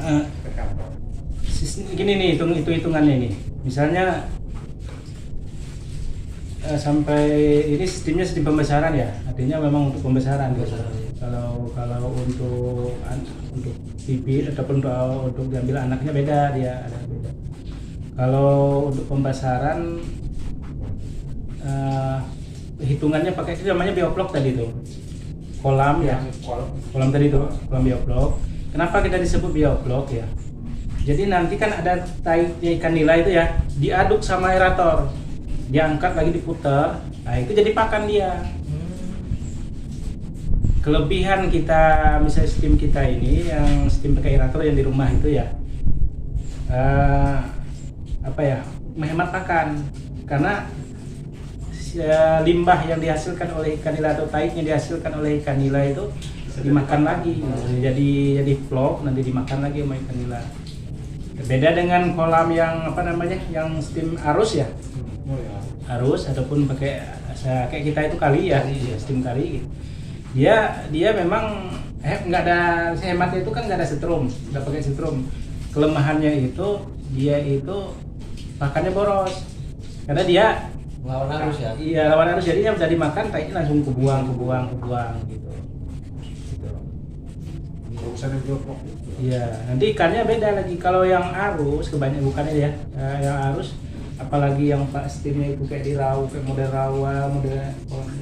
Eh, ke kantor. Gini nih, hitungannya nih. Misalnya sampai ini sistemnya sistem pembesaran ya, artinya memang untuk pembesaran gitu. Kalau untuk bibit ataupun untuk diambil anaknya beda, dia ada beda. Kalau untuk pembesaran hitungannya pakai itu namanya bioflok tadi tuh, kolam ya, kolam tadi tuh, kolam bioflok. Kenapa kita disebut bioflok ya? Jadi nanti kan ada taiknya ikan nila itu ya, diaduk sama aerator, diangkat lagi diputar, nah itu jadi pakan dia. Kelebihan kita misalnya sistem kita ini yang sistem pakai aerator yang di rumah itu ya, apa ya, menghemat pakan karena limbah yang dihasilkan oleh ikan nila atau taik yang dihasilkan oleh ikan nila itu dimakan lagi, jadi vlog nanti dimakan lagi sama ikan nila. Beda dengan kolam yang apa namanya, yang steam arus ya, arus ataupun pakai kayak kita itu kali ya, steam kali gitu. Dia memang nggak ada, hematnya itu kan nggak ada setrum, nggak pakai setrum. Kelemahannya itu dia itu makannya boros karena dia lawan arus ya. Iya, lawan arus, jadinya udah dimakan taiknya langsung kebuang gitu. Urusan yang bioflok. Iya, nanti ikannya beda lagi. Kalau yang arus kebanyakan bukannya ya, yang arus apalagi yang steamnya itu kayak di rawa, kayak model rawa, model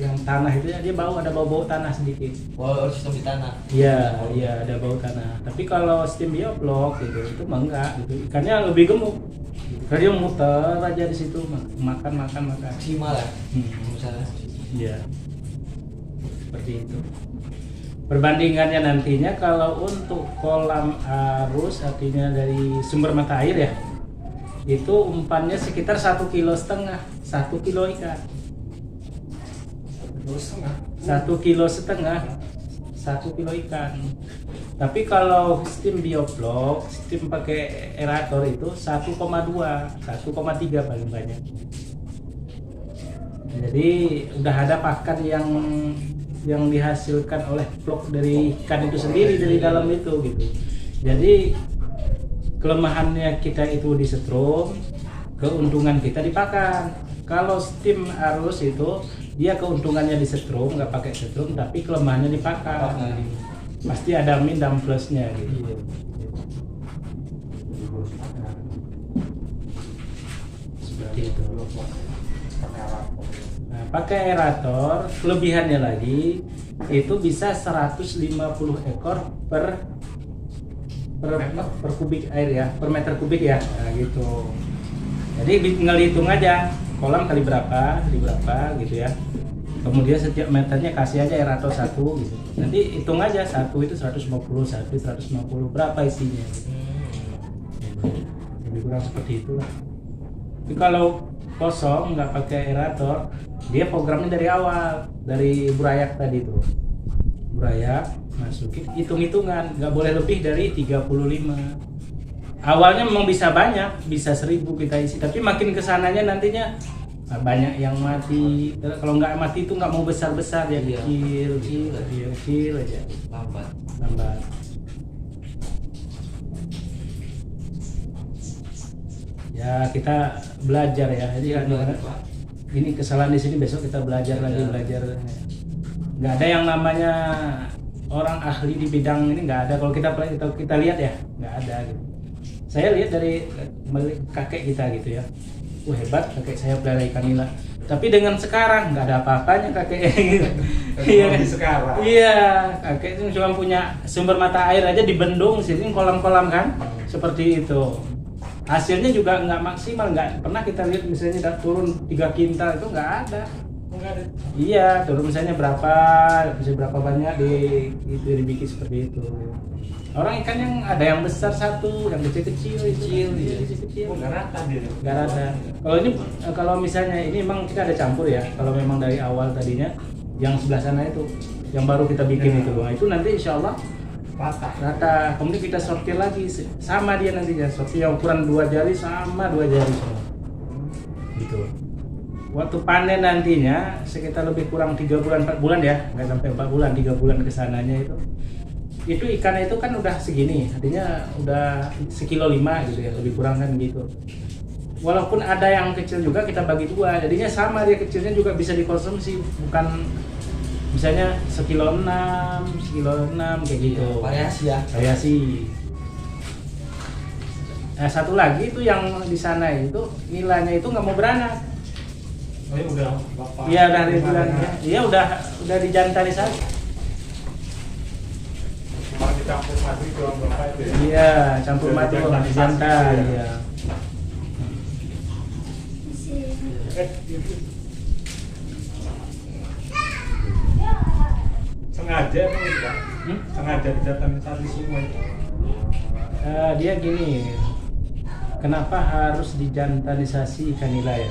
yang tanah itu ya, dia ada bau tanah sedikit. Oh, sistem di tanah. Iya, ada bau tanah. Tapi kalau steam bioflok gitu, itu mah enggak gitu. Ikannya lebih gemuk. Karena dia muter aja di situ, makan. Maksimal ya. Misalnya. Iya. Seperti itu. Perbandingannya nantinya kalau untuk kolam arus artinya dari sumber mata air ya, itu umpannya sekitar 1,5 kilo, 1 kilo ikan. 1,5 kilo, 1 kilo ikan. Tapi kalau sistem bioflok, sistem pakai aerator itu 1,2, 1,3 paling banyak. Jadi udah ada pakan yang dihasilkan oleh vlog dari ikan itu sendiri dari dalam itu gitu. Jadi kelemahannya kita itu di setrum, keuntungan kita di pakan. Kalau steam arus itu dia keuntungannya di setrum, nggak pakai setrum, tapi kelemahannya di pakan. Pasti ada min dan plusnya gitu. Seperti itu. Nah, pakai aerator, kelebihannya lagi itu bisa 150 ekor per kubik air ya, per meter kubik ya, nah, gitu. Jadi tinggal dihitung aja kolam kali berapa gitu ya. Kemudian setiap meternya kasih aja aerator 1 gitu. Nanti hitung aja 1 itu 150 berapa isinya. Gitu. Lebih kurang seperti itulah. Tapi kalau kosong nggak pakai aerator, dia programnya dari awal, dari burayak tadi tuh, burayak masukin hitung-hitungan, nggak boleh lebih dari 35. Awalnya memang bisa banyak, bisa 1000 kita isi, tapi makin kesananya nantinya banyak yang mati. Kalau nggak mati itu nggak mau besar-besar, ya kecil aja, lambat. Ya kita belajar ya, jadi ini kesalahan di sini, besok kita belajar lagi. Nggak ada yang namanya orang ahli di bidang ini, nggak ada. Kalau kita lihat ya, nggak ada gitu. Saya lihat dari kakek kita gitu ya, hebat kakek saya pelihara ikan nila. Tapi dengan sekarang nggak ada apa-apanya kakek gitu. Iya, kakek itu cuma punya sumber mata air aja di bendung sini, kolam-kolam kan, seperti itu. Hasilnya juga nggak maksimal, nggak pernah kita lihat misalnya turun 3 kintal, itu nggak ada. Iya, turun misalnya bisa berapa banyak dibikin seperti itu. Orang ikan yang ada yang besar 1, yang kecil. Nggak rata dia. Nggak rata. Kalau misalnya ini memang kita ada campur ya. Kalau memang dari awal tadinya yang sebelah sana itu, yang baru kita bikin itu, nah, itu nanti insya Allah rata. Kemudian kita sortir lagi sama dia nantinya, sortir yang ukuran 2 jari sama 2 jari semua. Gitu. Waktu panen nantinya sekitar lebih kurang 3 bulan 4 bulan ya, nggak sampai 4 bulan, 3 bulan kesananya itu itu ikannya itu kan udah segini, artinya udah 1,5 kilo gitu ya, lebih kurang kan gitu. Walaupun ada yang kecil juga kita bagi dua, jadinya sama dia kecilnya juga bisa dikonsumsi, bukan misalnya 1,6 kilo, 1,6 kilo kayak gitu. Variasi ya. Variasi. Nah, satu lagi itu yang di sana itu nilainya itu nggak mau beranak. Oh ya udah bapak. Iya udah dibilang ya. Iya udah dijantalisasi. Cuma dicampur mati doang bapak itu ya. Iya, campur mati kalau dijantan, iya. Sengaja nih Pak. Sengaja dijantalisasi semua itu. Dia gini, kenapa harus dijantalisasi ikan nila ya?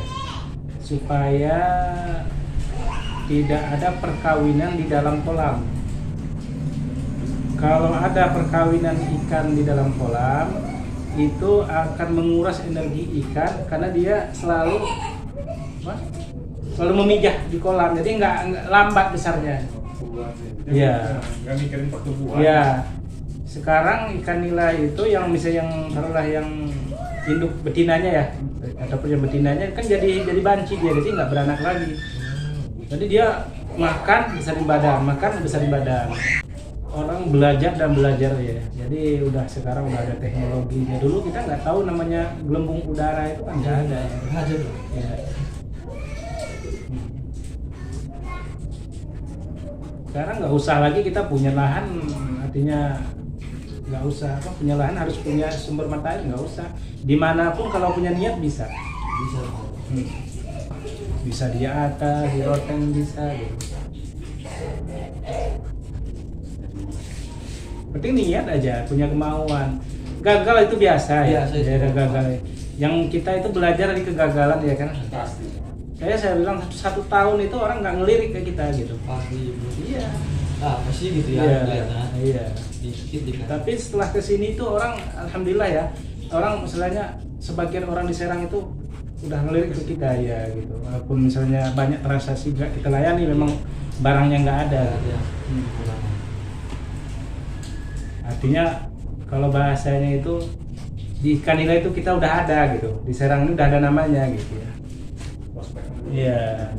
Supaya tidak ada perkawinan di dalam kolam. Kalau ada perkawinan ikan di dalam kolam, itu akan menguras energi ikan karena dia selalu memijah di kolam, jadi nggak lambat besarnya. Iya. Nggak mikirin pertumbuhan. Iya. Sekarang ikan nila itu yang misalnya yang induk betinanya ya, ataupun yang betinanya kan jadi banci dia, jadi nggak beranak lagi. Jadi dia makan besar di badan, makan besar di badan. Orang belajar ya. Jadi sekarang udah ada teknologinya. Dulu kita nggak tahu namanya gelembung udara itu kan nggak ada. Nggak ada tuh. Ya. Sekarang nggak usah lagi kita punya lahan, artinya nggak usah punya lahan harus punya sumber mata air, nggak usah. Dimanapun kalau punya niat bisa. Bisa. Bisa di atas, di loteng bisa. Gitu. Penting niat aja, punya kemauan. Gagal itu biasa ya. Ada gagal. Yang kita itu belajar dari kegagalan ya kan. Pasti. Saya bilang satu tahun itu orang nggak ngelirik ke kita gitu. Pasti. Iya. Ah, pasti gitu ya. Iya. Dikit. Tapi setelah kesini itu orang, alhamdulillah ya, orang misalnya sebagian orang di Serang itu udah ngelirik ke kita ya gitu. Walaupun misalnya banyak transaksi nggak kita layani, memang barangnya nggak ada. Artinya kalau bahasanya itu di ikan nila itu kita udah ada gitu. Di Serang ini udah ada namanya gitu ya. Iya.